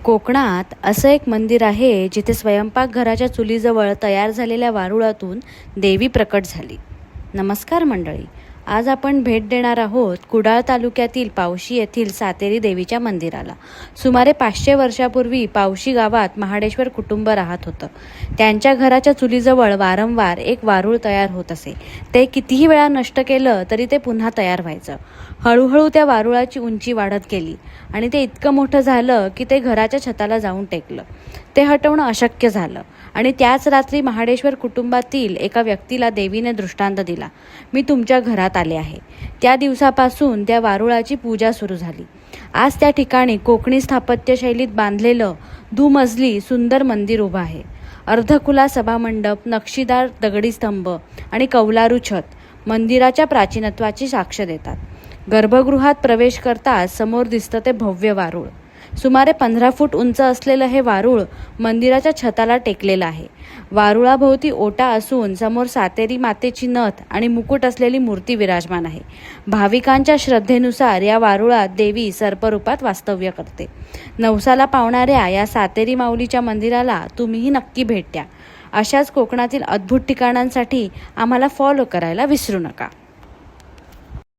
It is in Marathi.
कोकणात असं एक मंदिर आहे जिथे स्वयंपाकघराच्या चुलीजवळ तयार झालेल्या वारुळातून देवी प्रकट झाली. नमस्कार मंडळी, आज आपण भेट देणार आहोत कुडाळ तालुक्यातील पावशी येथील सातेरी देवीच्या मंदिराला. सुमारे 500 वर्षापूर्वी पावशी गावात महाडेश्वर कुटुंब राहत होतं. त्यांच्या घराच्या चुलीजवळ वारंवार एक वारूळ तयार होत असे. ते कितीही वेळा नष्ट केलं तरी ते पुन्हा तयार व्हायचं. हळूहळू त्या वारुळाची उंची वाढत गेली आणि ते इतकं मोठं झालं की ते घराच्या छताला जाऊन टेकलं. ते हटवणं अशक्य झालं आणि त्याच रात्री महाडेश्वर कुटुंबातील एका व्यक्तीला देवीने दृष्टांत दिला, मी तुमच्या घरात आले आहे. त्या दिवसापासून त्या वारुळाची पूजा सुरू झाली. आज त्या ठिकाणी कोकणी स्थापत्यशैलीत बांधलेलं दुमजली सुंदर मंदिर उभं आहे. अर्धखुला सभामंडप, नक्षीदार दगडी स्तंभ आणि कौलारू छत मंदिराच्या प्राचीनत्वाची साक्ष देतात. गर्भगृहात प्रवेश करताच समोर दिसतं ते भव्य वारूळ. सुमारे 15 फूट उंच असलेलं हे वारूळ मंदिराच्या छताला टेकलेलं आहे. वारुळाभोवती ओटा असून समोर सातेरी मातेची नथ आणि मुकुट असलेली मूर्ती विराजमान आहे. भाविकांच्या श्रद्धेनुसार या वारुळात देवी सर्परूपात वास्तव्य करते. नवसाला पावणाऱ्या या सातेरी माऊलीच्या मंदिराला तुम्हीही नक्की भेट द्या. अशाच कोकणातील अद्भुत ठिकाणांसाठी आम्हाला फॉलो करायला विसरू नका.